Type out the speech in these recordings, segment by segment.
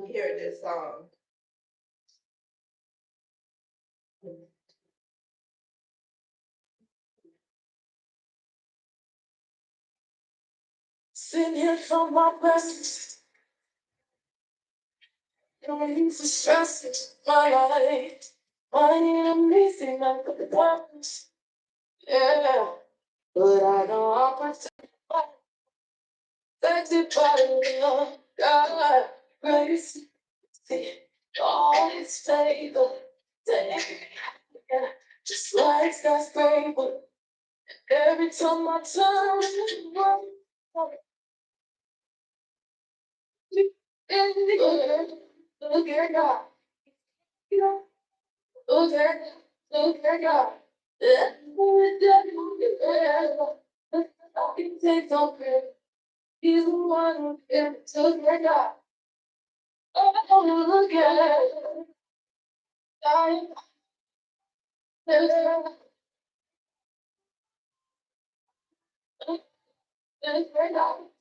hearing this song. Sitting here from my best, no need for stress, my life. Money and me seem like the ones, yeah. But I know I'm protected by love, God, grace, see, all His favor, yeah. Just like skyscraper, every time I turn around, look at God, look at God. I can take no credit. He's the one who can took my God. Oh, look at it.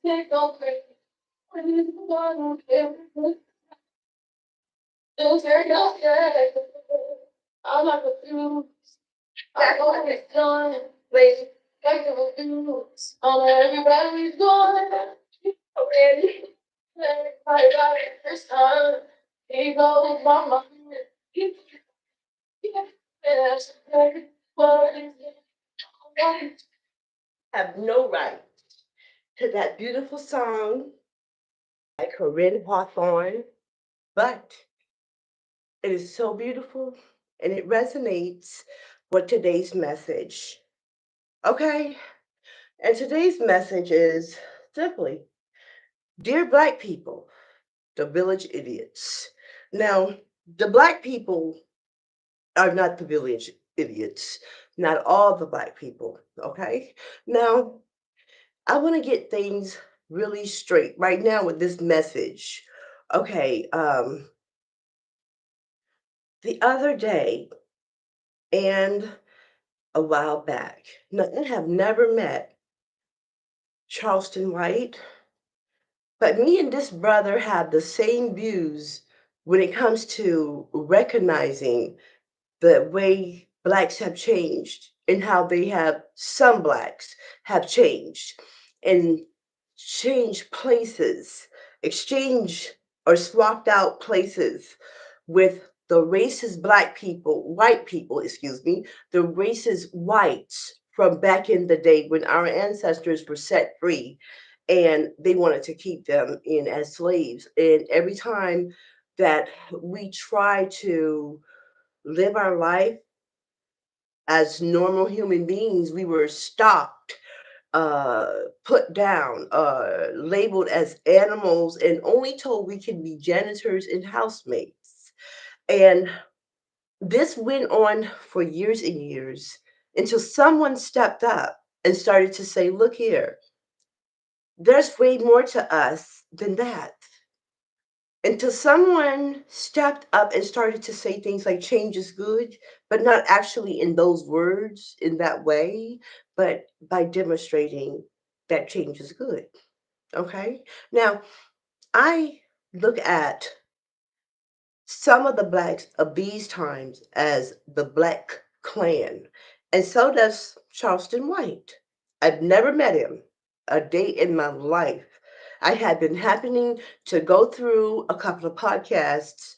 Take no credit. He's the one who can took my God. I'm like a fuse. I know it's done. Wait, like a fuse. I'm everybody's gone. Already. Everybody got it first time. He goes my mind. Have no right to that beautiful song by Corinne Hawthorne, but it is so beautiful and it resonates with today's message. Okay? And today's message is simply Dear Black people, the village idiots. Now, the Black people are not the village idiots, not all the Black people. Okay? Now, I want to get things really straight right now with this message. Okay, the other day and a while back, now, I have never met Charleston White, but me and this brother have the same views when it comes to recognizing the way Blacks have changed and how they have, some Blacks have changed and changed places, exchange or swapped out places with the racist Black people, white people, excuse me, the racist whites from back in the day when our ancestors were set free and they wanted to keep them in as slaves. And every time that we try to live our life as normal human beings, we were stopped, put down, labeled as animals, and only told we could be janitors and housemates. And this went on for years and years until someone stepped up and started to say, look here, there's way more to us than that. Until someone stepped up and started to say things like change is good, but not actually in those words in that way, but by demonstrating that change is good. Okay. Now, I look at some of the blacks of these times as the Black Klan, and so does Charleston White. I've never met him a day in my life. I had been happening to go through a couple of podcasts,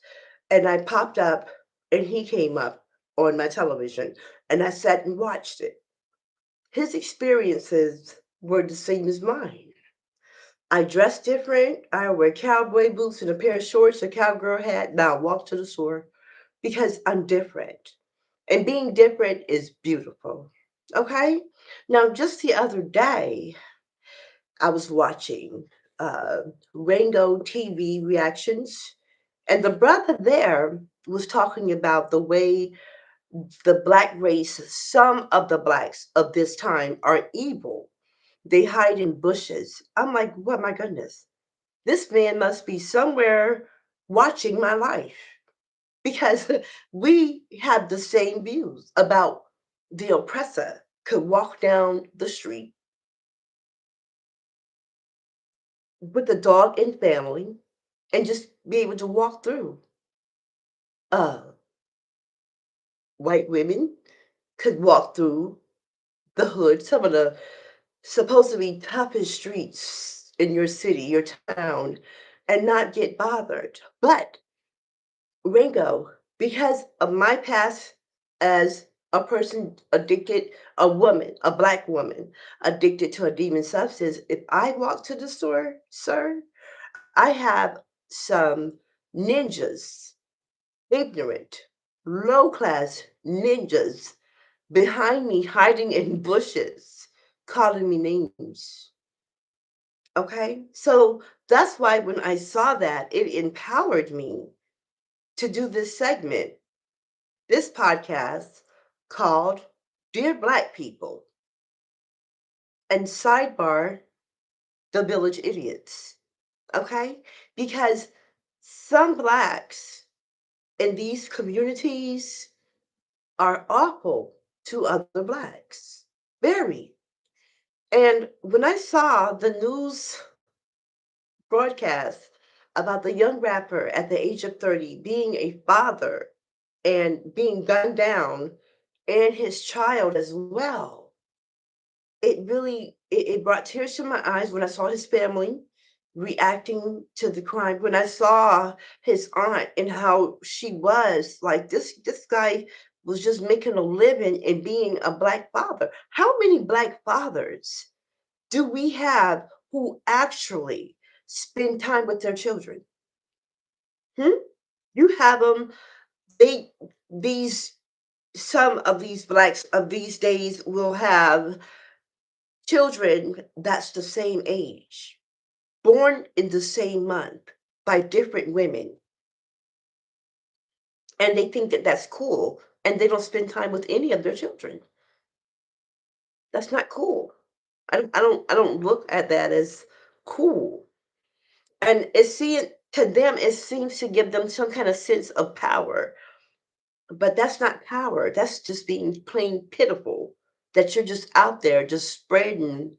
and I popped up, and he came up on my television, and I sat and watched it. His experiences were the same as mine. I dress different. I wear cowboy boots and a pair of shorts, a cowgirl hat. Now I walk to the store because I'm different. And being different is beautiful. Okay? Now, just the other day, I was watching Rango TV reactions, and the brother there was talking about the way the Black race, some of the Blacks of this time are evil. They hide in bushes. I'm like, what, my goodness. This man must be somewhere watching my life because we have the same views about the oppressor could walk down the street with a dog and family and just be able to walk through. Uh, White women could walk through the hood, some of the supposed to be toughest streets in your city, your town, and not get bothered. But Ringo, because of my past as a person addicted, a woman, a black woman addicted to a demon substance, if I walk to the store, sir, I have some ninjas, ignorant, low class ninjas behind me hiding in bushes, calling me names. Okay? So that's why when I saw that, it empowered me to do this segment, this podcast called Dear Black People and sidebar the village idiots. Okay? Because some blacks in these communities are awful to other blacks. Very. And when I saw the news broadcast about the young rapper at the age of 30 being a father and being gunned down and his child as well, it brought tears to my eyes when I saw his family reacting to the crime, when I saw his aunt and how she was like this guy was just making a living and being a black father. How many black fathers do we have who actually spend time with their children? Hmm? You have them, they these some of these blacks of these days will have children that's the same age, born in the same month by different women, and they think that that's cool, and they don't spend time with any of their children. That's not cool. I don't look at that as cool. And to them, it seems to give them some kind of sense of power. But that's not power. That's just being plain pitiful. That you're just out there just spreading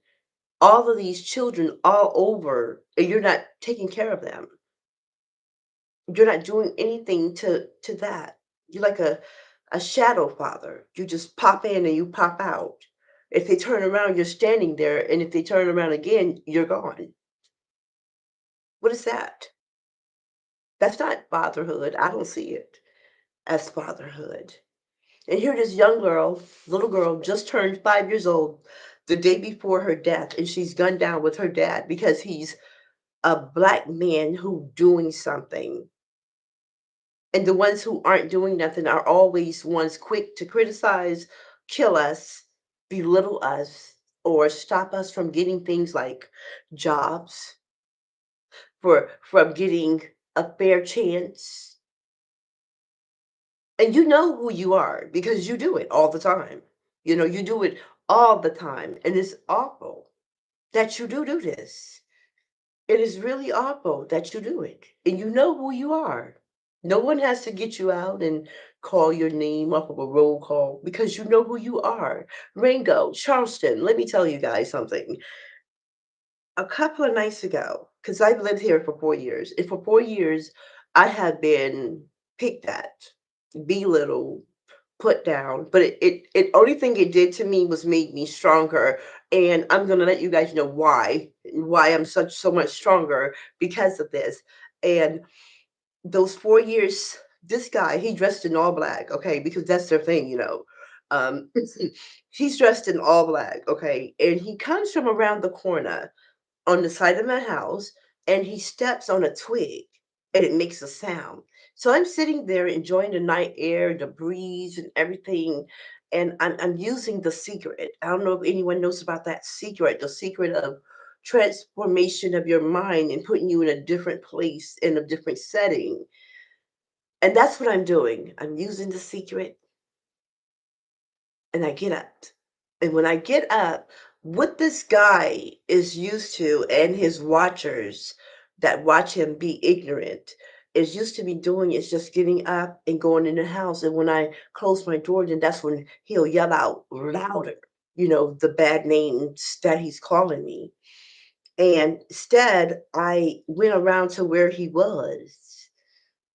all of these children all over and you're not taking care of them. You're not doing anything to that. You're like a shadow father. You just pop in and you pop out. If they turn around, you're standing there, and if they turn around again, you're gone. What is that? That's not fatherhood. I don't see it as fatherhood. And here this young girl, little girl, just turned 5 years old the day before her death, and she's gunned down with her dad because he's a black man who doing something. And the ones who aren't doing nothing are always ones quick to criticize, kill us, belittle us, or stop us from getting things like jobs, from getting a fair chance. And you know who you are because you do it all the time. You do it all the time. And it's awful that you do this. It is really awful that you do it. And you know who you are. No one has to get you out and call your name off of a roll call because you know who you are. Ringo, Charleston, let me tell you guys something. A couple of nights ago, because I've lived here for 4 years, and for 4 years, I have been picked at, belittled, put down, but it only thing it did to me was made me stronger, and I'm gonna let you guys know why I'm so much stronger because of this. And those 4 years, this guy, he dressed in all black, okay, because that's their thing. Um, he's dressed in all black, okay, and he comes from around the corner on the side of my house and he steps on a twig and it makes a sound. So I'm sitting there enjoying the night air, the breeze, and everything. And I'm using the secret. I don't know if anyone knows about that secret, the secret of transformation of your mind and putting you in a different place, in a different setting. And that's what I'm doing. I'm using the secret and I get up. And when I get up, what this guy is used to and his watchers that watch him be ignorant is used to be doing is just getting up and going in the house. And when I close my door, then that's when he'll yell out louder, the bad names that he's calling me. And instead, I went around to where he was.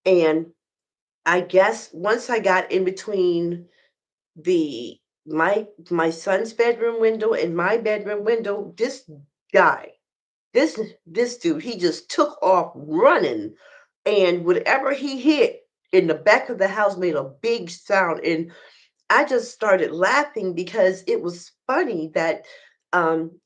And I guess once I got in between the my son's bedroom window and my bedroom window, this guy, this dude, he just took off running, and whatever he hit in the back of the house made a big sound. And I just started laughing because it was funny that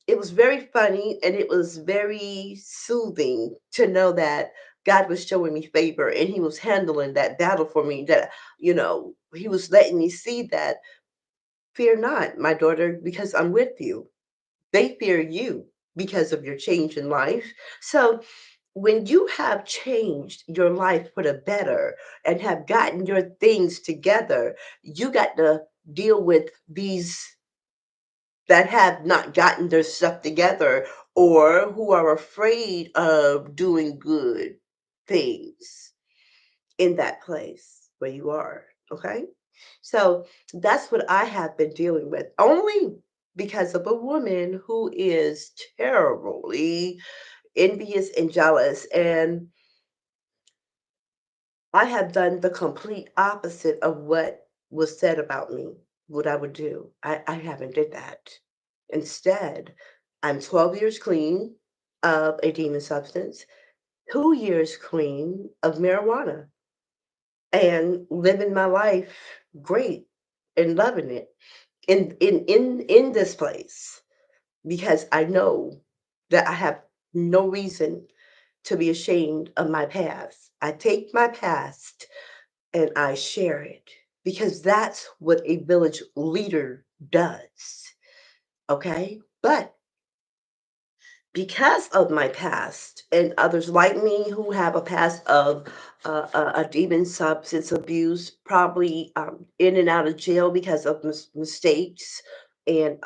it was very funny, and it was very soothing to know that God was showing me favor and he was handling that battle for me, that he was letting me see that, fear not, my daughter, because I'm with you. They fear you because of your change in life. So when you have changed your life for the better and have gotten your things together, you got to deal with these that have not gotten their stuff together, or who are afraid of doing good things in that place where you are. Okay. So that's what I have been dealing with, only because of a woman who is terribly envious and jealous. And I have done the complete opposite of what was said about me, what I would do. I haven't did that. Instead, I'm 12 years clean of a demon substance, 2 years clean of marijuana, and living my life great and loving it in this place, because I know that I have no reason to be ashamed of my past. I take my past and I share it, because that's what a village leader does. Okay. But because of my past and others like me who have a past of a demon substance abuse, probably in and out of jail because of mistakes and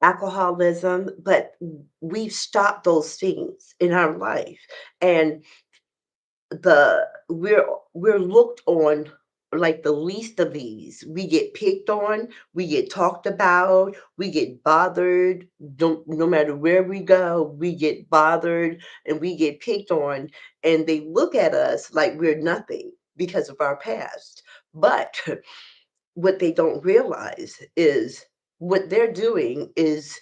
alcoholism, but we've stopped those things in our life. And we're looked on like the least of these. We get picked on, we get talked about, we get bothered. No matter where we go, we get bothered and we get picked on, and they look at us like we're nothing because of our past. But what they don't realize is what they're doing is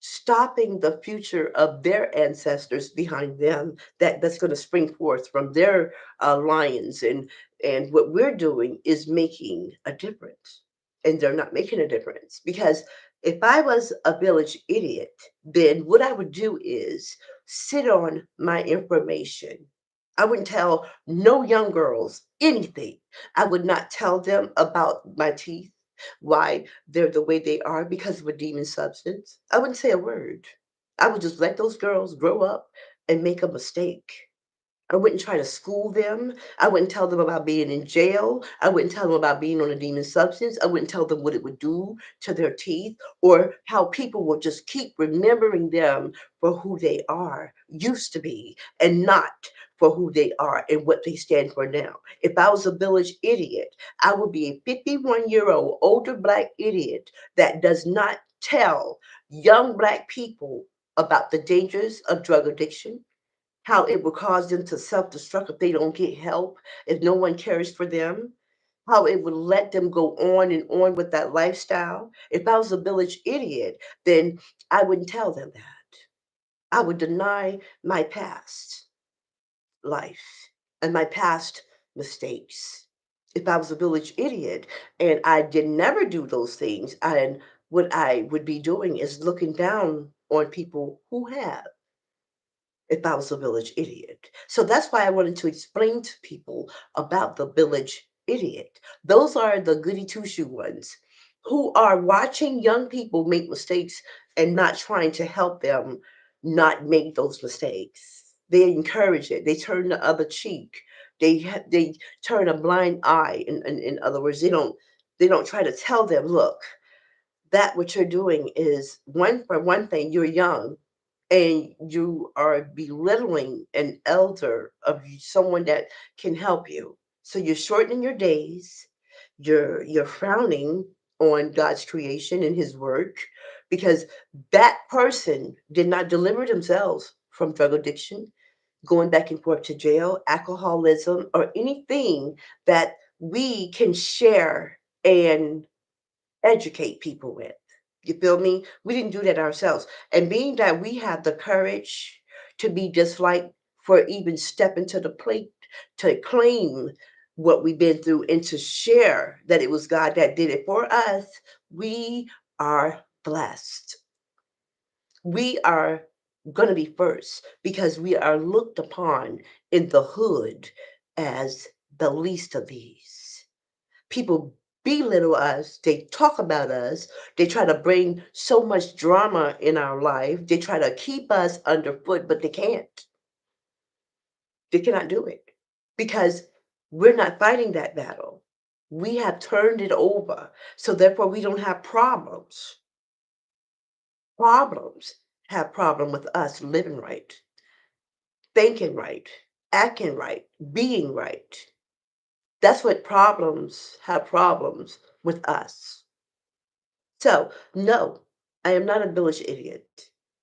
stopping the future of their ancestors behind them, that's going to spring forth from their lions. And what we're doing is making a difference, and they're not making a difference, because if I was a village idiot, then what I would do is sit on my information. I wouldn't tell no young girls anything. I would not tell them about my teeth, why they're the way they are because of a demon substance. I wouldn't say a word. I would just let those girls grow up and make a mistake. I wouldn't try to school them. I wouldn't tell them about being in jail. I wouldn't tell them about being on a demon substance. I wouldn't tell them what it would do to their teeth, or how people will just keep remembering them for who they are, used to be, and not for who they are and what they stand for now. If I was a village idiot, I would be a 51-year-old older Black idiot that does not tell young Black people about the dangers of drug addiction, how it will cause them to self-destruct if they don't get help, if no one cares for them, how it would let them go on and on with that lifestyle. If I was a village idiot, then I wouldn't tell them that. I would deny my past life and my past mistakes. If I was a village idiot and I did never do those things, and what I would be doing is looking down on people who have, if I was a village idiot. So that's why I wanted to explain to people about the village idiot. Those are the goody two shoe ones who are watching young people make mistakes and not trying to help them not make those mistakes. They encourage it. They turn the other cheek. They turn a blind eye. In other words, they don't try to tell them, look, that what you're doing is, one thing, you're young and you are belittling an elder of someone that can help you. So you're shortening your days. You're frowning on God's creation and His work, because that person did not deliver themselves from drug addiction, going back and forth to jail, alcoholism, or anything that we can share and educate people with. You feel me? We didn't do that ourselves. And being that we have the courage to be disliked for even stepping to the plate to claim what we've been through and to share that it was God that did it for us, we are blessed. We are going to be first because we are looked upon in the hood as the least of these. People belittle us, they talk about us, they try to bring so much drama in our life, they try to keep us underfoot, but they can't. They cannot do it because we're not fighting that battle. We have turned it over. So therefore we don't have problems. Problems have problem with us living right, thinking right, acting right, being right. That's what problems have problems with us. So, no, I am not a village idiot.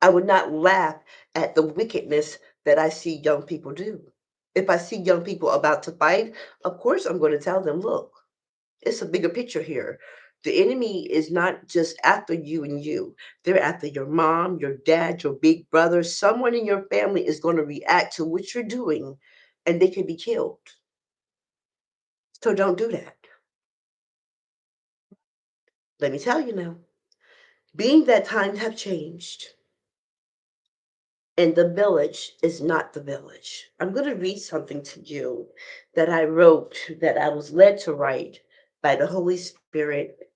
I would not laugh at the wickedness that I see young people do. If I see young people about to fight, of course I'm going to tell them, look, it's a bigger picture here. The enemy is not just after you and you. They're after your mom, your dad, your big brother. Someone in your family is going to react to what you're doing and they can be killed. So don't do that. Let me tell you now, being that times have changed, and the village is not the village. I'm going to read something to you that I wrote, that I was led to write by the Holy Spirit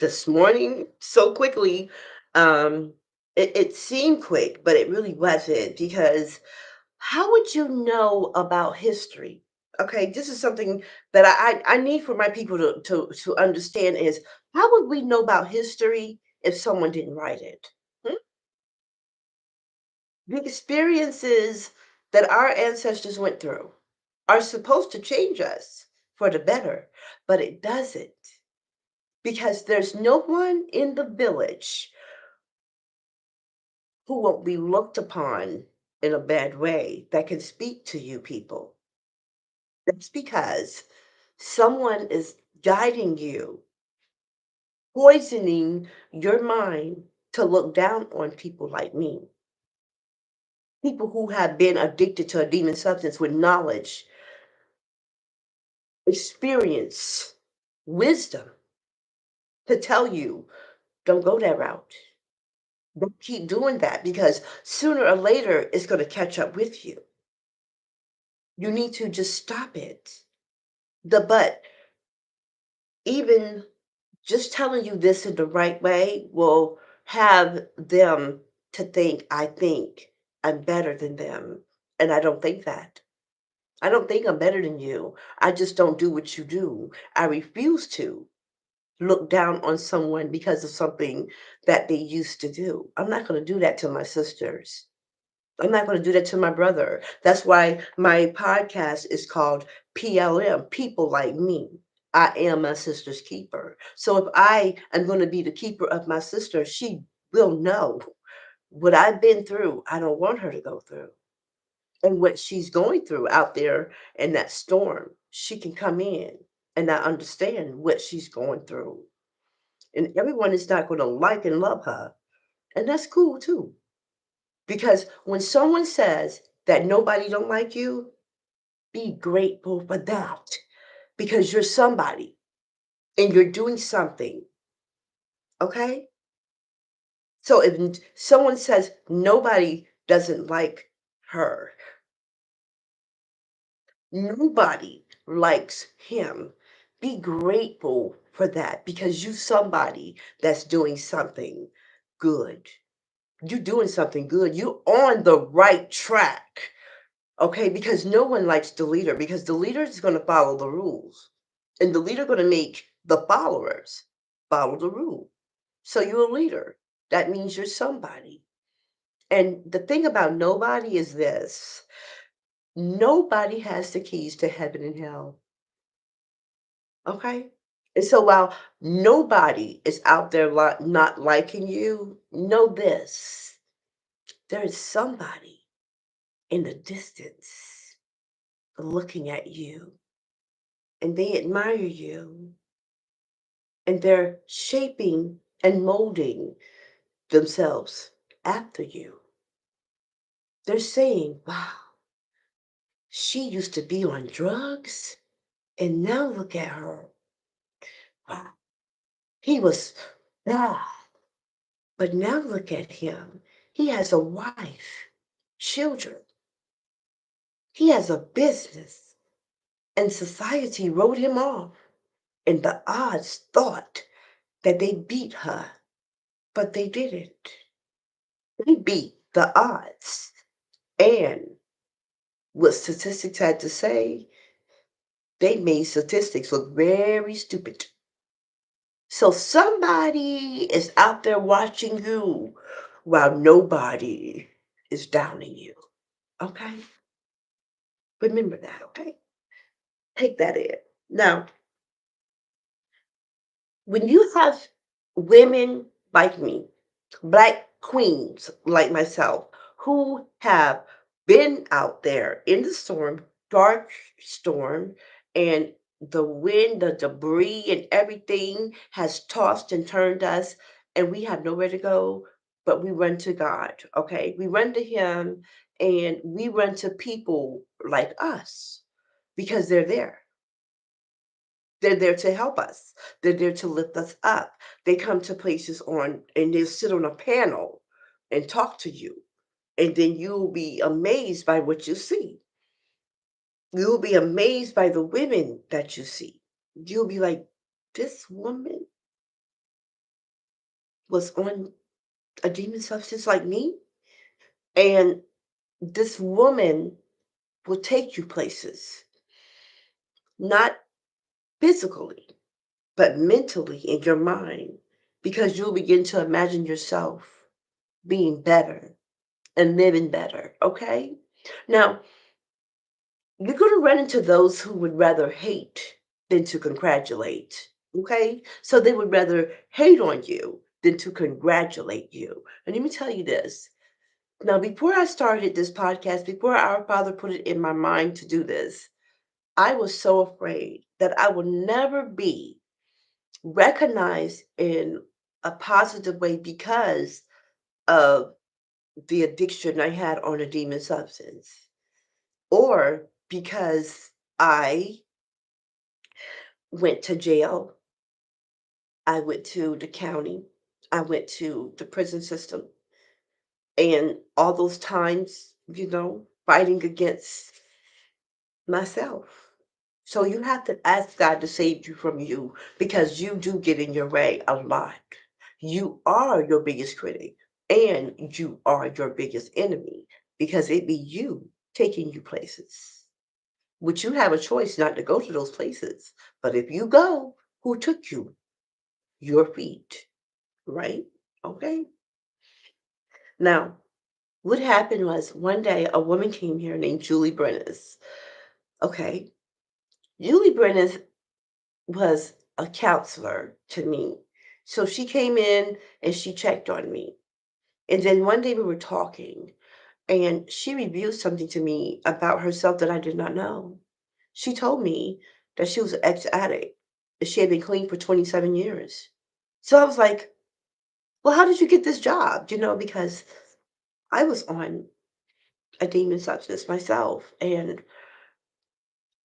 this morning so quickly. Um, it seemed quick, but it really wasn't because how would you know about history? Okay, this is something that I need for my people to understand is how would we know about history if someone didn't write it? Hmm? The experiences that our ancestors went through are supposed to change us for the better, but it doesn't because there's no one in the village who won't be looked upon in a bad way that can speak to you people. That's because someone is guiding you, poisoning your mind to look down on people like me, people who have been addicted to a demon substance with knowledge, experience, wisdom to tell you don't go that route. Don't keep doing that because sooner or later it's going to catch up with you. You need to just stop it. But even just telling you this in the right way will have them to think I think I'm better than them. And I don't think that. I don't think I'm better than you. I just don't do what you do. I refuse to look down on someone because of something that they used to do. I'm not going to do that to my sisters. I'm not going to do that to my brother. That's why my podcast is called PLM, People Like Me. I am my sister's keeper. So if I am going to be the keeper of my sister, she will know what I've been through. I don't want her to go through. And what she's going through out there in that storm, she can come in and I understand what she's going through. And everyone is not going to like and love her. And that's cool too. Because when someone says that nobody don't like you, be grateful for that because you're somebody and you're doing something, okay? So if someone says nobody doesn't like her, nobody likes him, be grateful for that because you somebody that's doing something good. You're doing something good. You're on the right track. Okay, because no one likes the leader because the leader is going to follow the rules. And the leader going to make the followers follow the rule. So you're a leader. That means you're somebody. And the thing about nobody is this. Nobody has the keys to heaven and hell. Okay? And so while nobody is out there not liking you, know this, there is somebody in the distance looking at you, and they admire you, and they're shaping and molding themselves after you. They're saying, wow, she used to be on drugs, and now look at her. Wow, he was bad, but now look at him. He has a wife, children, he has a business, and society wrote him off. And the odds thought that they beat her, but they didn't. They beat the odds. And what statistics had to say, they made statistics look very stupid. So somebody is out there watching you while nobody is downing you. Okay? Remember that, okay? Take that in. Now, when you have women like me, black queens like myself, who have been out there in the storm, dark storm, and the wind, the debris, and everything has tossed and turned us, and we have nowhere to go, but we run to God, okay? We run to Him and we run to people like us because they're there. They're there to help us. They're there to lift us up. They come to places on and they'll sit on a panel and talk to you. And then you'll be amazed by what you see. You'll be amazed by the women that you see. You'll be like, this woman was on a demon substance like me. And this woman will take you places, not physically, but mentally in your mind, because you'll begin to imagine yourself being better and living better, okay? Now, you're going to run into those who would rather hate than to congratulate, okay? So they would rather hate on you than to congratulate you. And let me tell you this. Now, before I started this podcast, before our Father put it in my mind to do this, I was so afraid that I would never be recognized in a positive way because of the addiction I had on a demon substance, or because I went to jail, I went to the county, I went to the prison system, and all those times, fighting against myself. So you have to ask God to save you from you because you do get in your way a lot. You are your biggest critic and you are your biggest enemy because it be you taking you places. Which you have a choice not to go to those places. But if you go, who took you? Your feet, right? Okay. Now, what happened was one day a woman came here named Julie Brennis. Okay. Julie Brennis was a counselor to me. So she came in and she checked on me. And then one day we were talking and she revealed something to me about herself that I did not know. She told me that she was an ex-addict. That she had been clean for 27 years. So I was like, well, how did you get this job? Because I was on a demon substance myself. And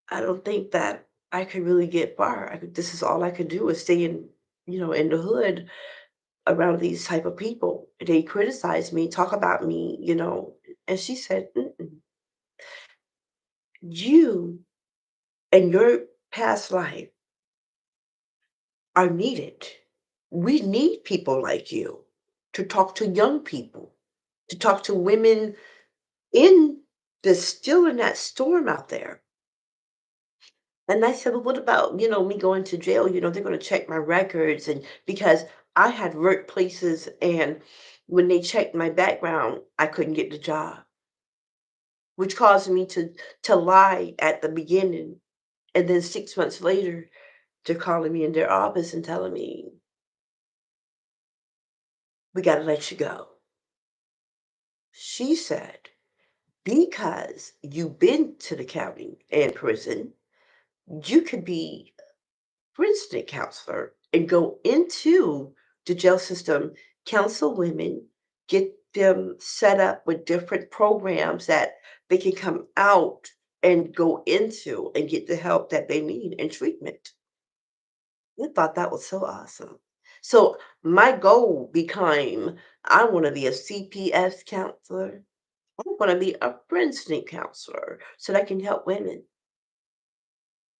I don't think that I could really get far. This is all I could do is stay in the hood around these type of people. They criticize me, talk about me. And she said, "Mm-mm. You and your past life are needed. We need people like you to talk to young people, to talk to women in that's still in that storm out there." And I said, well, what about, me going to jail? They're going to check my records. And because I had worked places and when they checked my background, I couldn't get the job, which caused me to lie at the beginning. And then 6 months later, to calling me in their office and telling me, "We gotta let you go." She said, "Because you've been to the county and prison, you could be forensic counselor and go into the jail system, counsel women, get them set up with different programs that they can come out and go into and get the help that they need and treatment." I thought that was so awesome. So my goal became, I want to be a CPS counselor. I want to be a forensic counselor so that I can help women.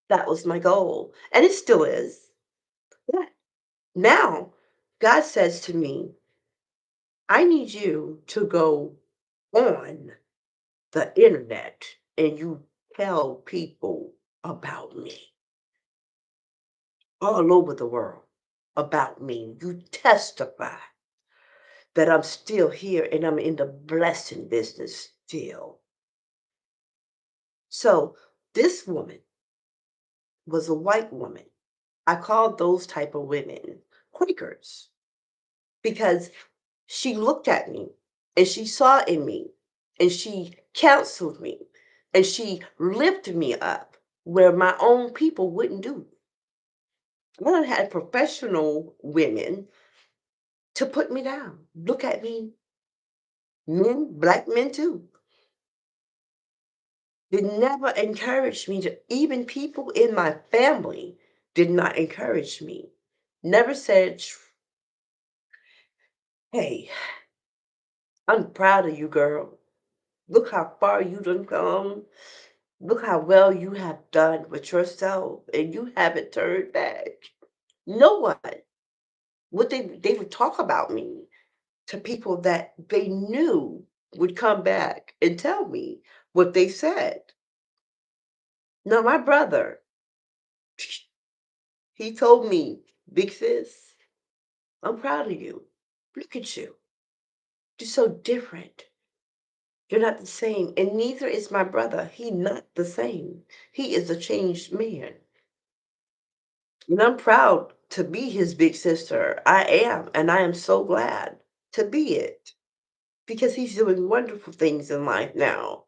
That was my goal. And it still is. Yeah. Now, God says to me, I need you to go on the internet and you tell people about me all over the world about me. You testify that I'm still here and I'm in the blessing business still. So this woman was a white woman. I called those type of women Quakers because she looked at me and she saw in me and she counseled me and she lifted me up where my own people wouldn't do. I had professional women to put me down. Look at me, men, black men too. They never encouraged me to, even people in my family did not encourage me. Never said, "Hey, I'm proud of you, girl. Look how far you done come. Look how well you have done with yourself, and you haven't turned back." No one. What they would talk about me to people that they knew would come back and tell me what they said. Now my brother, he told me, "Big sis, I'm proud of you. Look at you. You're so different. You're not the same." And neither is my brother. He not the same. He is a changed man. And I'm proud to be his big sister. I am, and I am so glad to be it because he's doing wonderful things in life now.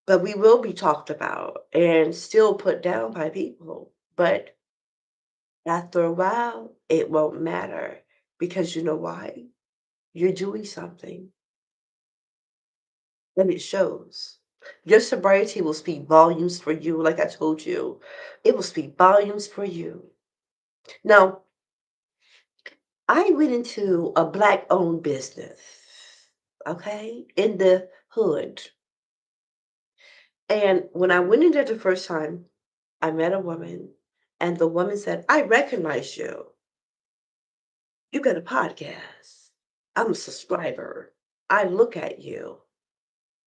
But we will be talked about and still put down by people. But after a while, it won't matter because you know why? You're doing something and it shows. Your sobriety will speak volumes for you, like I told you. It will speak volumes for you. Now, I went into a black owned business, okay, in the hood. And when I went in there the first time, I met a woman, and the woman said, "I recognize you. You got a podcast. I'm a subscriber. I look at you.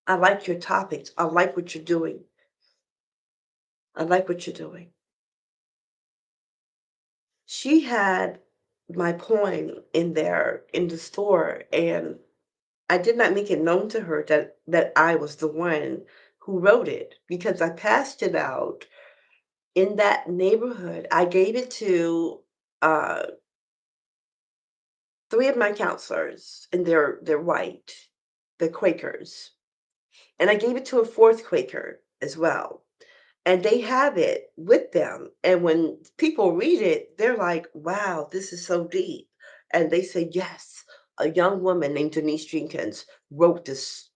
I like your topics. I like what you're doing. I like what you're doing." She had my poem in there in the store, and I did not make it known to her that I was the one who wrote it because I passed it out in that neighborhood. I gave it to uh, three of my counselors, and they're white, they're Quakers, and I gave it to a fourth Quaker as well. And they have it with them. And when people read it, they're like, "Wow, this is so deep." And they say, "Yes, a young woman named Denise Jenkins wrote this."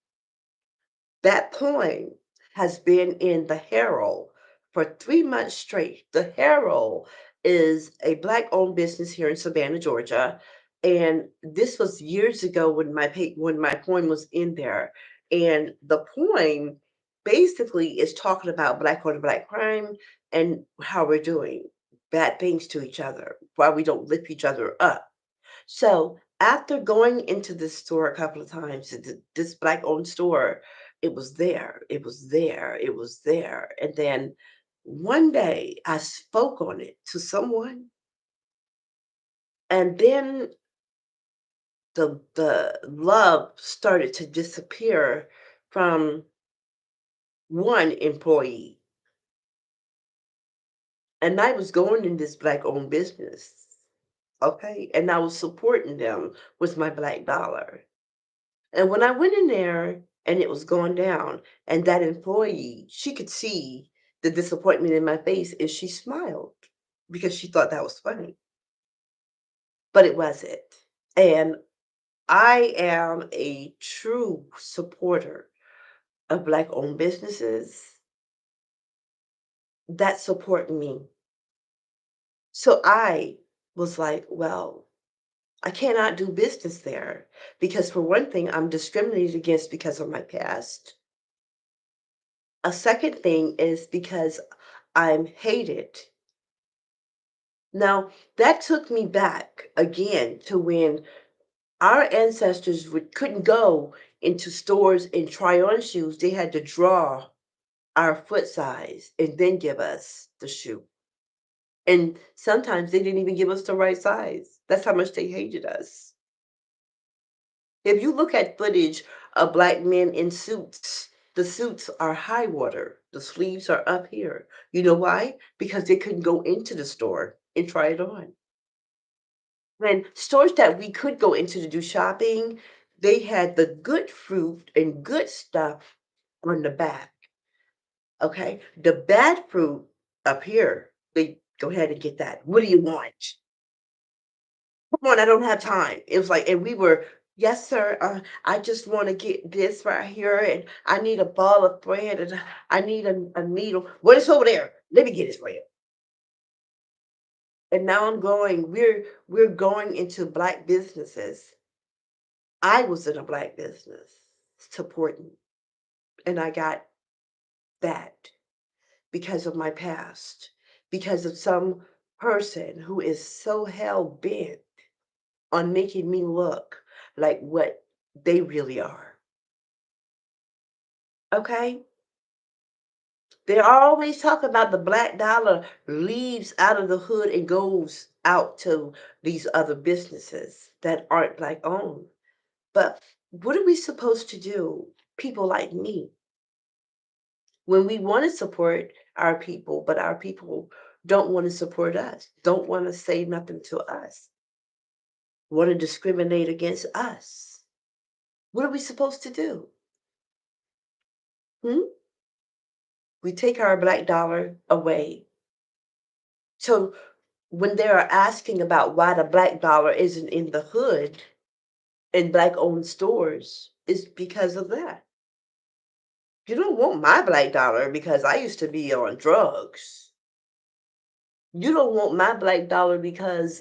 That poem has been in the Herald for 3 months straight. The Herald is a Black-owned business here in Savannah, Georgia, and this was years ago when my poem was in there, and the poem basically is talking about Black on Black crime and how we're doing bad things to each other, why we don't lift each other up. So after going into this store a couple of times, this black-owned store, it was there, it was there, it was there. And then one day I spoke on it to someone, and then the love started to disappear from one employee. And I was going in this Black-owned business, okay? And I was supporting them with my Black dollar. And when I went in there and it was going down, and that employee, she could see the disappointment in my face and she smiled because she thought that was funny, but it wasn't. And I am a true supporter of Black-owned businesses that support me. So I was like, well, I cannot do business there because, for one thing, I'm discriminated against because of my past. A second thing is because I'm hated. Now, that took me back again to when our ancestors couldn't go into stores and try on shoes. They had to draw our foot size and then give us the shoe. And sometimes they didn't even give us the right size. That's how much they hated us. If you look at footage of Black men in suits, the suits are high water. The sleeves are up here. You know why? Because they couldn't go into the store and try it on. And stores that we could go into to do shopping, they had the good fruit and good stuff on the back. Okay. The bad fruit up here, they go ahead and get that. What do you want? Come on, I don't have time. It was like, and we were, yes, sir. I just want to get this right here, and I need a ball of thread, and I need a needle. What is over there? Let me get it for you. And now I'm going. We're going into Black businesses. I was in a Black business supporting, and I got that because of my past, because of some person who is so hell bent on making me look like what they really are. Okay? They always talk about the Black dollar leaves out of the hood and goes out to these other businesses that aren't Black owned. But what are we supposed to do, people like me, when we want to support our people, but our people don't want to support us, don't want to say nothing to us, want to discriminate against us? What are we supposed to do? Hmm? We take our Black dollar away. So when they are asking about why the Black dollar isn't in the hood in Black owned stores, it's because of that. You don't want my Black dollar because I used to be on drugs. You don't want my Black dollar because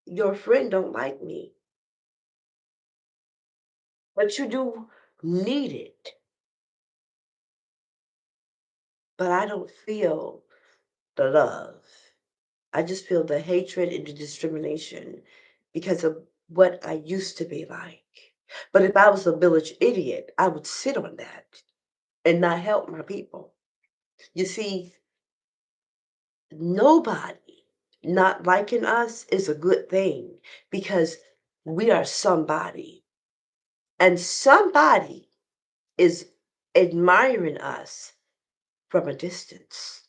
your friend don't like me. But you do need it. But I don't feel the love. I just feel the hatred and the discrimination because of what I used to be like. But if I was a village idiot, I would sit on that and not help my people. You see, nobody not liking us is a good thing because we are somebody, and somebody is admiring us from a distance.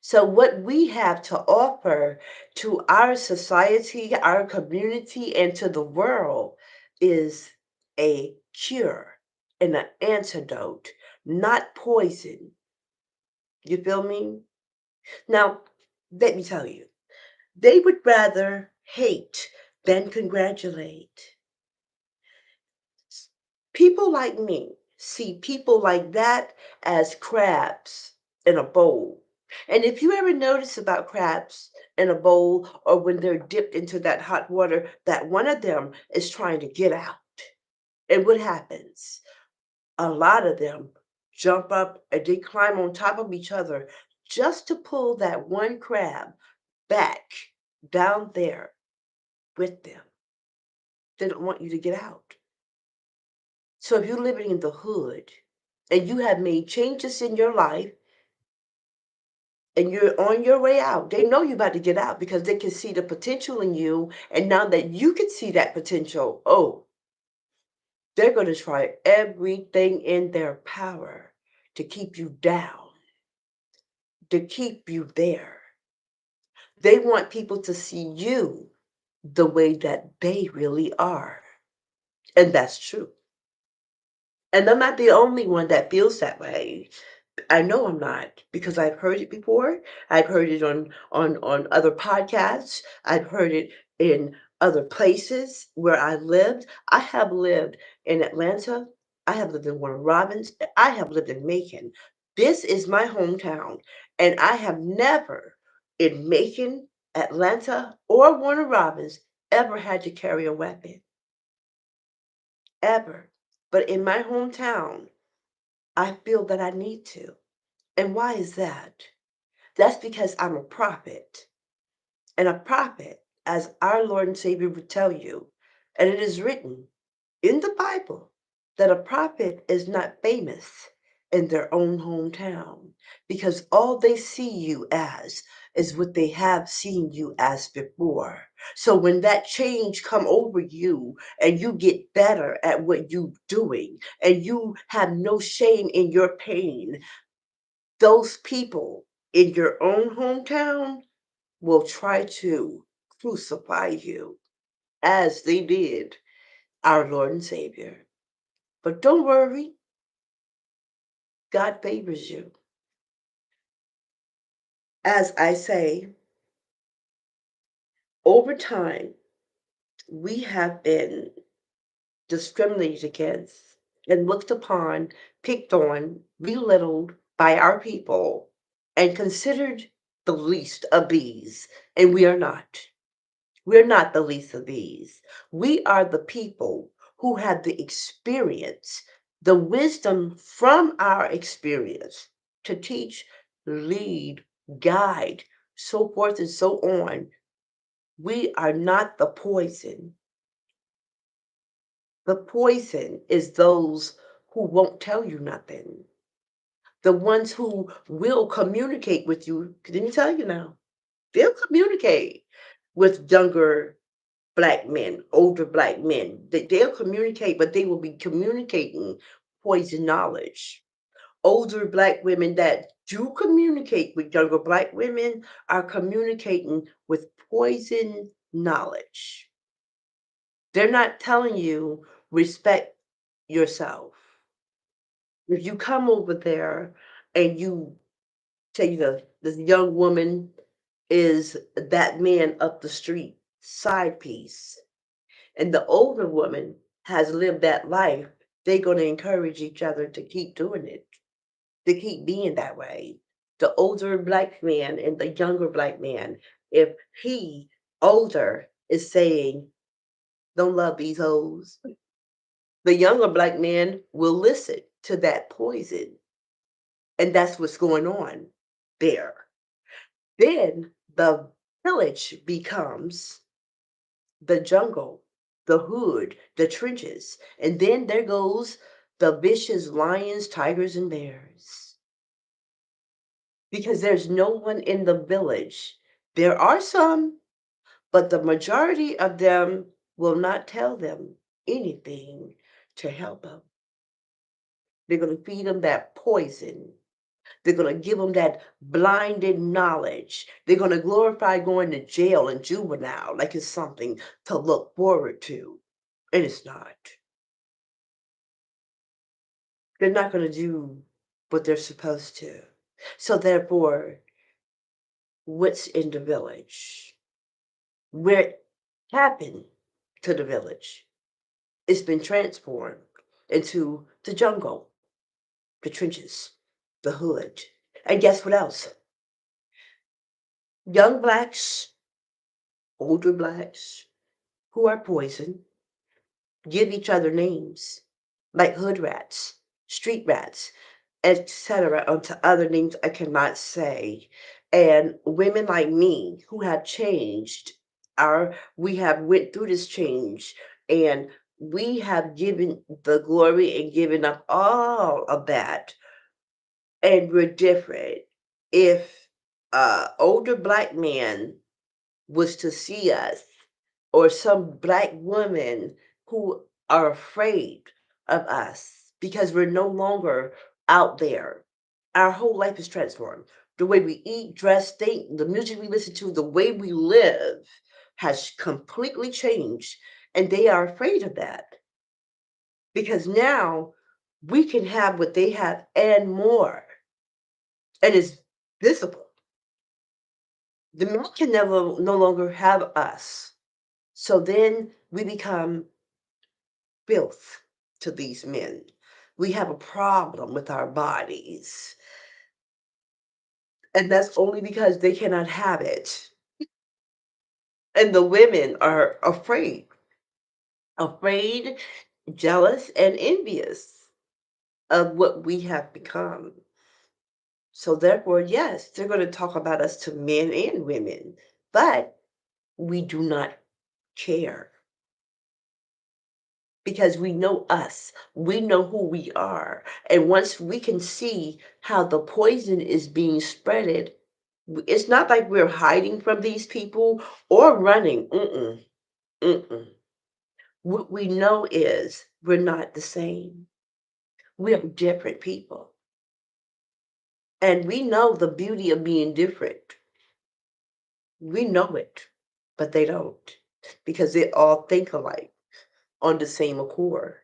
So, what we have to offer to our society, our community, and to the world is a cure and an antidote, not poison. You feel me? Now, let me tell you, they would rather hate than congratulate. People like me see people like that as crabs in a bowl. And if you ever notice about crabs in a bowl or when they're dipped into that hot water, that one of them is trying to get out. And what happens? A lot of them jump up and they climb on top of each other just to pull that one crab back down there with them. They don't want you to get out. So if you're living in the hood and you have made changes in your life and you're on your way out, they know you're about to get out because they can see the potential in you. And now that you can see that potential, oh, they're going to try everything in their power to keep you down, to keep you there. They want people to see you the way that they really are. And that's true. And I'm not the only one that feels that way. I know I'm not because I've heard it before. I've heard it on other podcasts. I've heard it in other places where I lived. I have lived in Atlanta. I have lived in Warner Robins. I have lived in Macon. This is my hometown, and I have never in Macon, Atlanta, or Warner Robins ever had to carry a weapon ever. But in my hometown, I feel that I need to. And why is that? That's because I'm a prophet. And a prophet, as our Lord and Savior would tell you, and it is written in the Bible that a prophet is not famous in their own hometown because all they see you as is what they have seen you as before. So when that change come over you and you get better at what you're doing and you have no shame in your pain, those people in your own hometown will try to crucify you as they did our Lord and Savior. But don't worry, God favors you. As I say, over time, we have been discriminated against and looked upon, picked on, belittled by our people, and considered the least of these, and we are not. We're not the least of these. We are the people who have the experience, the wisdom from our experience to teach, lead, guide, so forth and so on. We are not the poison. The poison is those who won't tell you nothing. The ones who will communicate with you. Let me tell you now, they'll communicate with younger black men, older black men. They'll communicate, but they will be communicating poison knowledge. Older black women that do communicate with younger black women are communicating with poison knowledge. They're not telling you respect yourself. If you come over there and you say this young woman is that man up the street side piece, and the older woman has lived that life, they're going to encourage each other to keep doing it, to keep being that way. The older black man and the younger black man, if he, older, is saying, don't love these hoes, the younger black man will listen to that poison. And that's what's going on there. Then the village becomes the jungle, the hood, the trenches. And then there goes the vicious lions, tigers, and bears. Because there's no one in the village. There are some, but the majority of them will not tell them anything to help them. They're going to feed them that poison. They're going to give them that blinded knowledge. They're going to glorify going to jail and juvenile like it's something to look forward to. And it's not. They're not going to do what they're supposed to. So therefore, what's in the village? What happened to the village? It's been transformed into the jungle, the trenches, the hood. And guess what else? Young blacks, older blacks who are poison give each other names like hood rats, street rats, etc., onto other names I cannot say. And women like me who have changed we have went through this change and we have given the glory and given up all of that and we're different. If older black man was to see us or some black women who are afraid of us because we're no longer out there. Our whole life is transformed. the way we eat, dress, think, the music we listen to, the way we live has completely changed. And they are afraid of that because now we can have what they have and more. And it's visible. The men can never no longer have us. So then we become filth to these men. We have a problem with our bodies. And that's only because they cannot have it. And the women are afraid, jealous, and envious of what we have become. So therefore, yes, they're going to talk about us to men and women, but we do not care because we know us. We know who we are. And once we can see how the poison is being spreaded, it's not like we're hiding from these people or running. Mm-mm, mm-mm. What we know is we're not the same. We are different people. And we know the beauty of being different. We know it, but they don't because they all think alike on the same accord.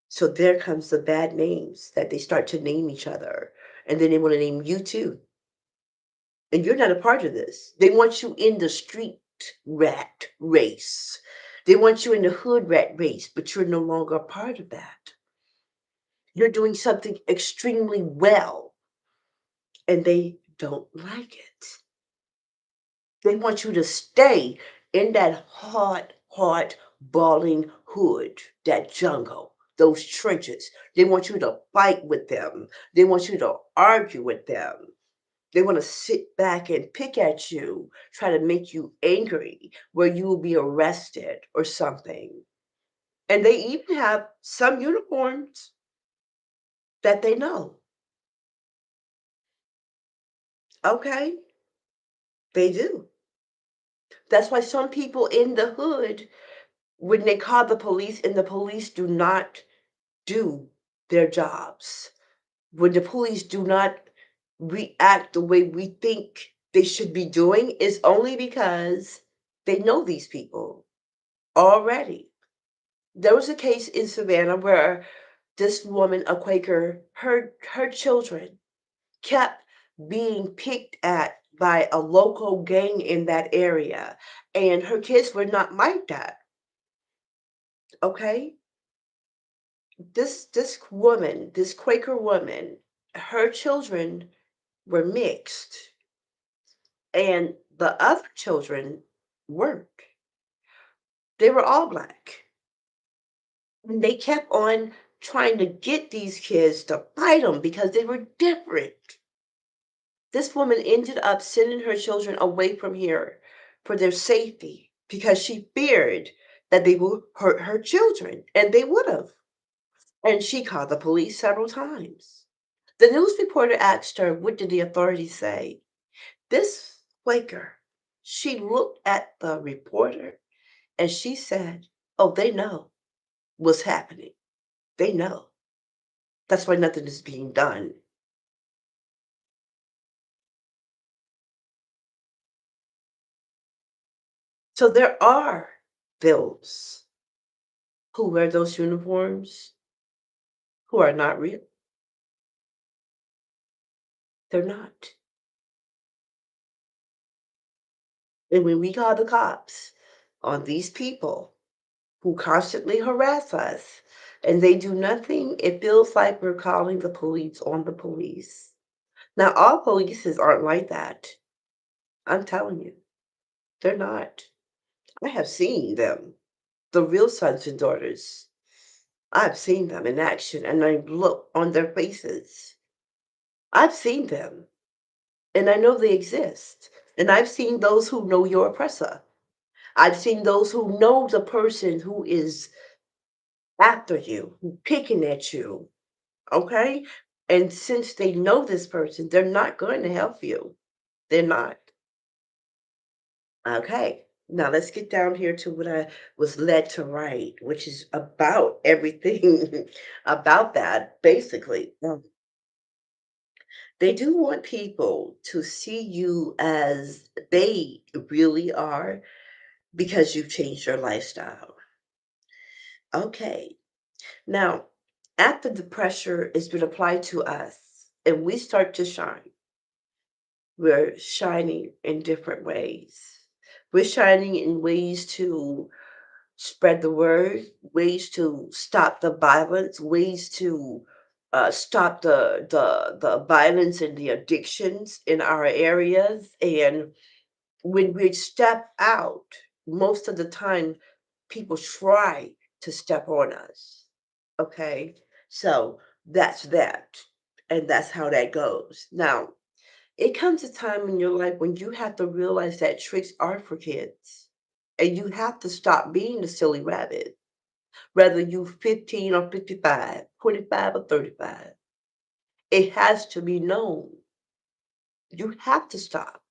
So there comes the bad names that they start to name each other. And then they want to name you too. And you're not a part of this. They want you in the street rat race. They want you in the hood rat race, but you're no longer a part of that. You're doing something extremely well, and they don't like it. They want you to stay in that hard, balling hood, that jungle, those trenches. They want you to fight with them. They want you to argue with them. They want to sit back and pick at you, try to make you angry, where you will be arrested or something. And they even have some uniforms that they know. Okay, they do. That's why some people in the hood, when they call the police and the police do not do their jobs, when the police do not react the way we think they should be doing, is only because they know these people already. There was a case in Savannah where this woman, a Quaker, her children kept being picked at by a local gang in that area, and her kids were not like that. Okay, this woman, this Quaker woman, her children were mixed, and the other children weren't. They were all black. And they kept on trying to get these kids to fight them because they were different. This woman ended up sending her children away from here for their safety because she feared that they would hurt her children, and they would have. And she called the police several times. The news reporter asked her, "What did the authorities say?" This Quaker, she looked at the reporter and she said, "Oh, they know what's happening. They know. That's why nothing is being done." So there are those who wear those uniforms who are not real. They're not. And when we call the cops on these people who constantly harass us and they do nothing, it feels like we're calling the police on the police. Now, all polices aren't like that. I'm telling you, they're not. I have seen them, the real sons and daughters. I've seen them in action and I look on their faces. I've seen them and I know they exist. And I've seen those who know your oppressor. I've seen those who know the person who is after you, who picking at you, okay? And since they know this person, they're not going to help you. They're not. Okay. Now let's get down here to what I was led to write, which is about everything about that, basically. They do want people to see you as they really are because you've changed your lifestyle. Okay. Now, after the pressure has been applied to us and we start to shine, we're shining in different ways. We're shining in ways to spread the word, ways to stop the violence, ways to stop the violence and the addictions in our areas. And when we step out, most of the time people try to step on us. Okay, so that's that, and that's how that goes. Now, it comes a time in your life when you have to realize that tricks are for kids, and you have to stop being the silly rabbit, whether you 15 or 55, 25 or 35. It has to be known. You have to stop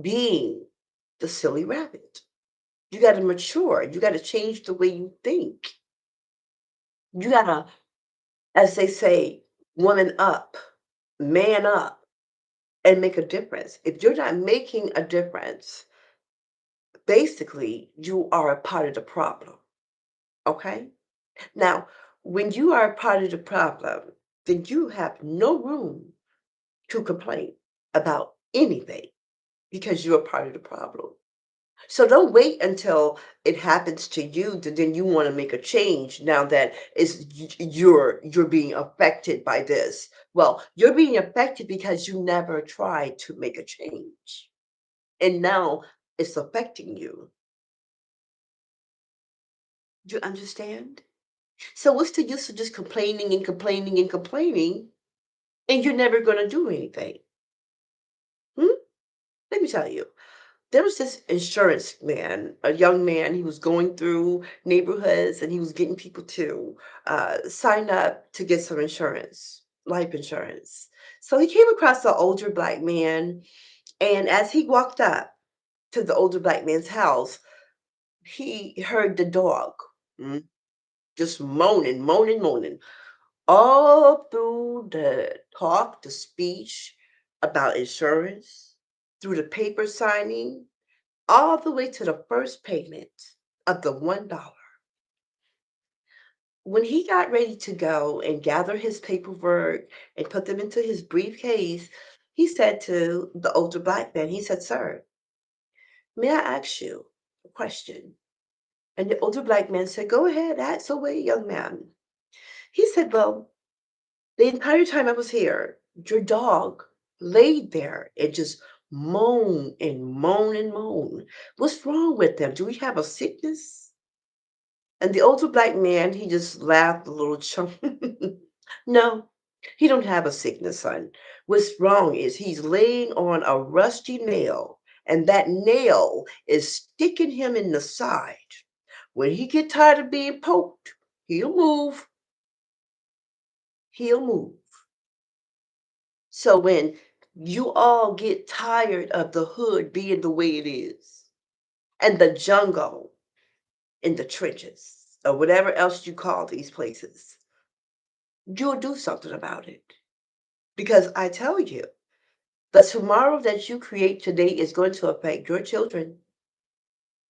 being the silly rabbit. You got to mature. You got to change the way you think. You got to, as they say, woman up, man up, and make a difference. If you're not making a difference, basically you are a part of the problem. Okay? Now, when you are a part of the problem, then you have no room to complain about anything because you're a part of the problem. So don't wait until it happens to you that then you want to make a change now that you're being affected by this. Well, you're being affected because you never tried to make a change. And now it's affecting you. Do you understand? So what's the use of just complaining and complaining and complaining and you're never going to do anything? Hmm? Let me tell you. There was this insurance man, a young man, he was going through neighborhoods and he was getting people to sign up to get some insurance, life insurance. So he came across an older black man, and as he walked up to the older black man's house, he heard the dog mm, just moaning, moaning, moaning all through the talk, the speech about insurance, through the paper signing, all the way to the first payment of the $1. When he got ready to go and gather his paperwork and put them into his briefcase, he said to the older black man, he said, "Sir, may I ask you a question?" And the older black man said, "Go ahead, ask away, young man." He said, "Well, the entire time I was here, your dog laid there and just moan and moan and moan. What's wrong with them? Do we have a sickness?" And the older black man, he just laughed a little chunk. No, he don't have a sickness, son. What's wrong is he's laying on a rusty nail, and that nail is sticking him in the side. When he get tired of being poked, he'll move. He'll move. So when you all get tired of the hood being the way it is, and the jungle in the trenches, or whatever else you call these places, you'll do something about it. Because I tell you, the tomorrow that you create today is going to affect your children.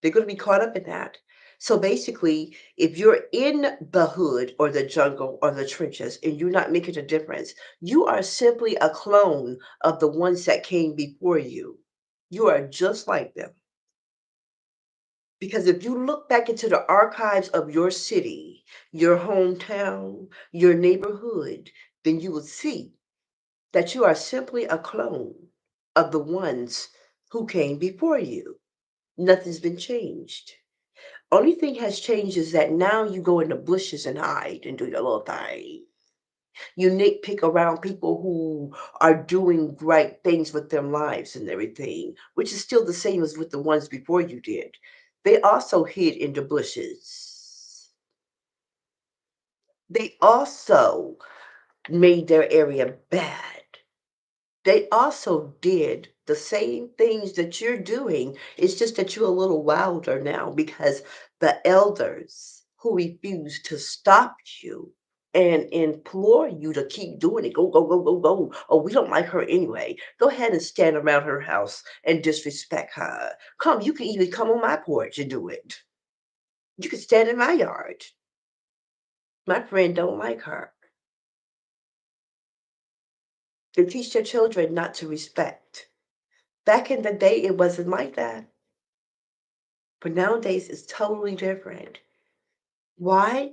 They're going to be caught up in that. So basically, if you're in the hood or the jungle or the trenches and you're not making a difference, you are simply a clone of the ones that came before you. You are just like them. Because if you look back into the archives of your city, your hometown, your neighborhood, then you will see that you are simply a clone of the ones who came before you. Nothing's been changed. Only thing has changed is that now you go in the bushes and hide and do your little thing. You nitpick around people who are doing great things with their lives and everything, which is still the same as with the ones before you did. They also hid in the bushes. They also made their area bad. They also did the same things that you're doing. It's just that you're a little wilder now because the elders who refused to stop you, and implore you to keep doing it. Go, go, go, go, go. Oh, we don't like her anyway. Go ahead and stand around her house and disrespect her. Come, you can even come on my porch and do it. You can stand in my yard. My friend don't like her. They teach their children not to respect. Back in the day, it wasn't like that. But nowadays, it's totally different. Why?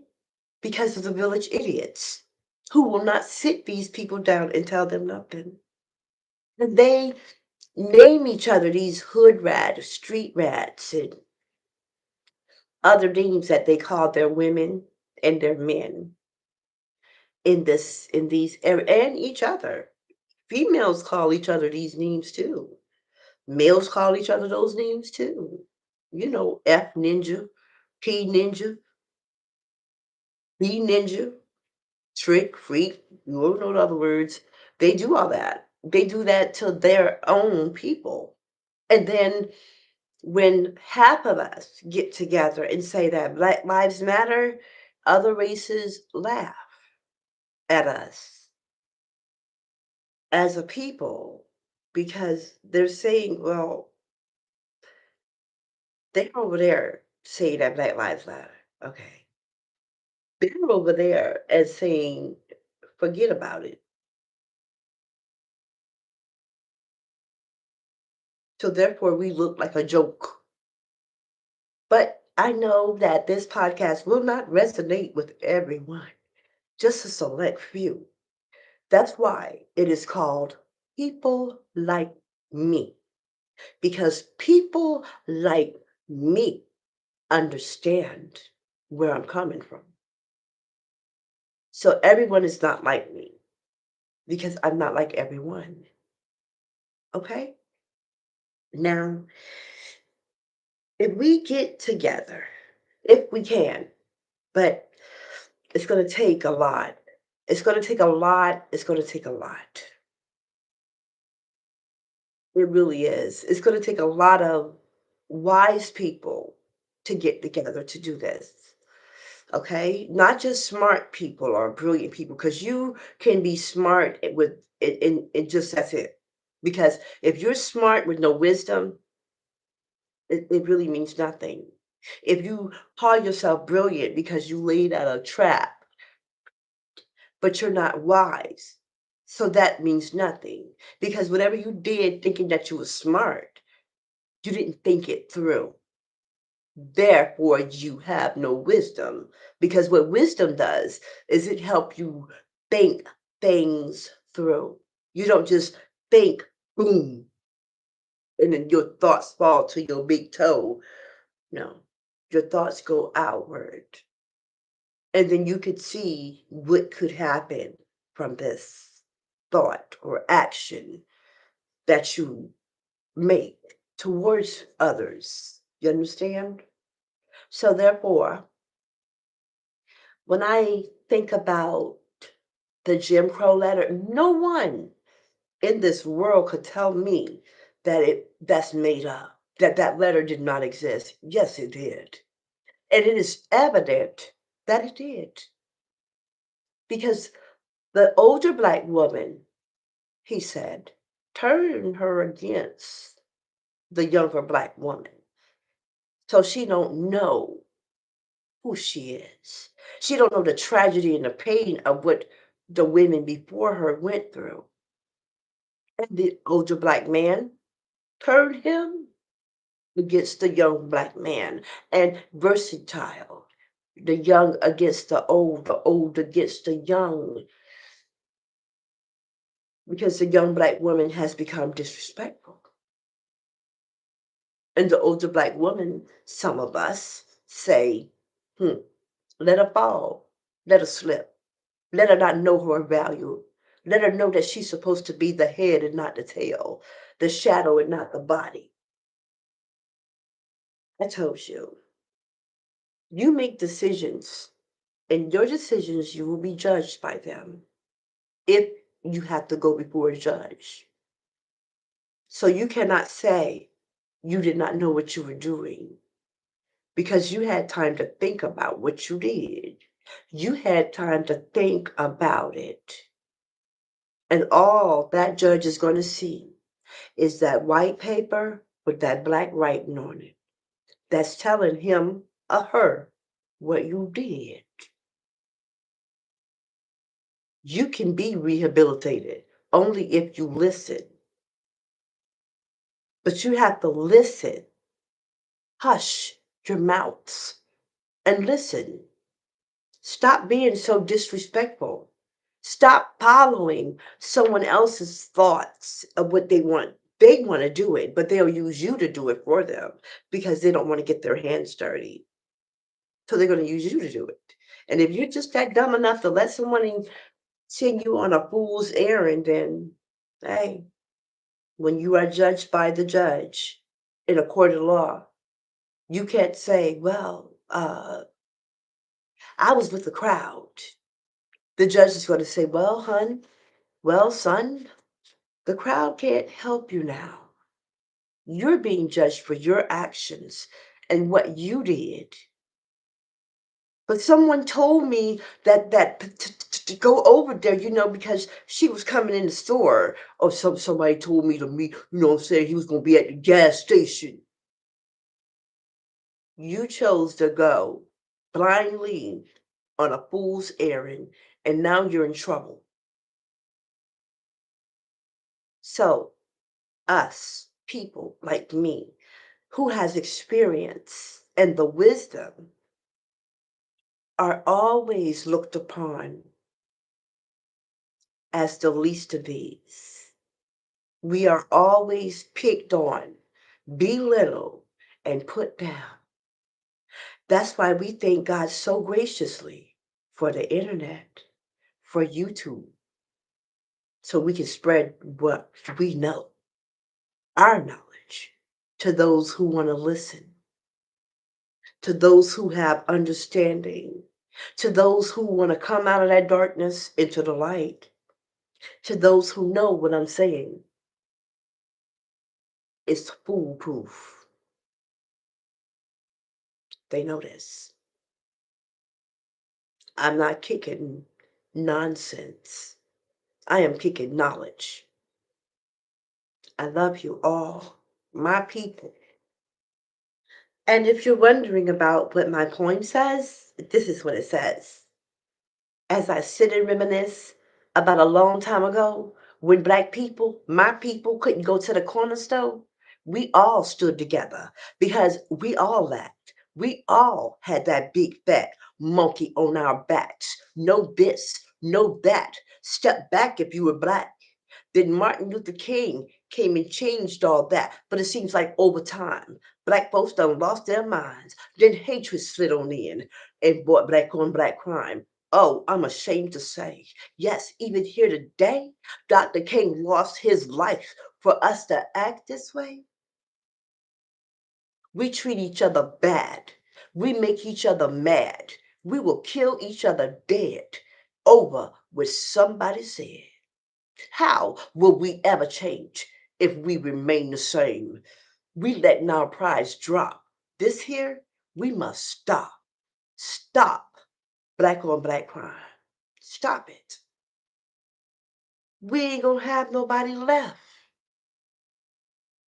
Because of the village idiots who will not sit these people down and tell them nothing. And they name each other these hood rats, street rats, and other names that they call their women and their men in these and each other. Females call each other these names too. Males call each other those names too. You know, F ninja, P ninja, B ninja, trick, freak, you all know the other words. They do all that. They do that to their own people. And then when half of us get together and say that Black Lives Matter, other races laugh at us as a people because they're saying, well, they're over there saying that Black Lives Matter. Okay. They're over there and saying, forget about it. So therefore, we look like a joke. But I know that this podcast will not resonate with everyone, just a select few. That's why it is called People Like Me, because people like me understand where I'm coming from. So everyone is not like me because I'm not like everyone. Okay? Now, if we get together, if we can, but it's going to take a lot. It's going to take a lot. It's going to take a lot. It really is. It's going to take a lot of wise people to get together to do this. Okay? Not just smart people or brilliant people, because you can be smart with it just that's it. Because if you're smart with no wisdom, it really means nothing. If you call yourself brilliant because you laid out a trap, but you're not wise, so that means nothing. Because whatever you did thinking that you were smart, you didn't think it through. Therefore, you have no wisdom. Because what wisdom does is it helps you think things through. You don't just think, boom, and then your thoughts fall to your big toe. No, your thoughts go outward. And then you could see what could happen from this thought or action that you make towards others. You understand? So, therefore, when I think about the Jim Crow letter, no one in this world could tell me that that's made up, that that letter did not exist. Yes, it did. And it is evident that it did. Because the older black woman, he said, turned her against the younger black woman. So she don't know who she is. She don't know the tragedy and the pain of what the women before her went through. And the older black man turned him against the young black man. And versatile, the young against the old against the young, because the young black woman has become disrespectful. And the older black woman, some of us say, let her fall, let her slip. Let her not know her value. Let her know that she's supposed to be the head and not the tail, the shadow and not the body. I told you, you make decisions, and your decisions, you will be judged by them if you have to go before a judge. So you cannot say you did not know what you were doing because you had time to think about what you did. You had time to think about it. And all that judge is going to see is that white paper with that black writing on it that's telling him or her what you did. You can be rehabilitated only if you listen, but you have to listen. Hush your mouths and listen. Stop being so disrespectful. Stop following someone else's thoughts of what they want. They want to do it, but they'll use you to do it for them because they don't want to get their hands dirty. So they're going to use you to do it. And if you're just that dumb enough to let someone send you on a fool's errand, then hey, when you are judged by the judge in a court of law, you can't say, well, I was with the crowd. The judge is going to say, well, well, son, the crowd can't help you now. You're being judged for your actions and what you did. But someone told me to go over there, because she was coming in the store, or somebody told me to meet, what I'm saying, he was going to be at the gas station. You chose to go blindly on a fool's errand, and now you're in trouble. So, us, people like me, who has experience and the wisdom, are always looked upon as the least of these. We are always picked on, belittled, and put down. That's why we thank God so graciously for the internet, for YouTube, so we can spread what we know, our knowledge, to those who want to listen, to those who have understanding, to those who want to come out of that darkness into the light, to those who know what I'm saying is foolproof. They know this. I'm not kicking nonsense. I am kicking knowledge. I love you all, my people. And if you're wondering about what my poem says, this is what it says. As I sit and reminisce about a long time ago when Black people, my people, couldn't go to the corner store, we all stood together because we all laughed. We all had that big fat monkey on our backs. No this, no that. Step back if you were Black. Then Martin Luther King came and changed all that. But it seems like over time, Black folks done lost their minds. Then hatred slid on in and brought Black on Black crime. Oh, I'm ashamed to say, yes, even here today, Dr. King lost his life for us to act this way. We treat each other bad. We make each other mad. We will kill each other dead over what somebody said. How will we ever change if we remain the same? We letting our prides drop. This here, we must stop. Stop Black on Black crime. Stop it. We ain't gonna have nobody left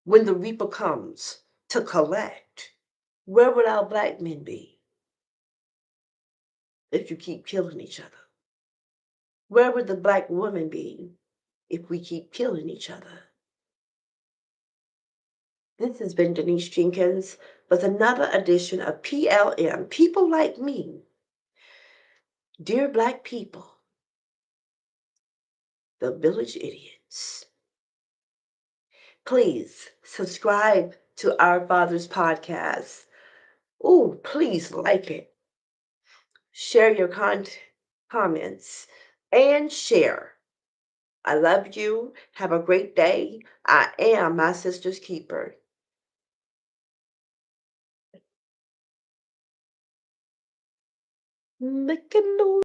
when the reaper comes to collect. Where would our Black men be if you keep killing each other? Where would the Black woman be if we keep killing each other? This has been Denise Jenkins with another edition of PLM, People Like Me. Dear Black people, the Village Idiots. Please subscribe to Our Father's podcast. Oh, please like it. Share your comments and share. I love you. Have a great day. I am my sister's keeper. Make a noise.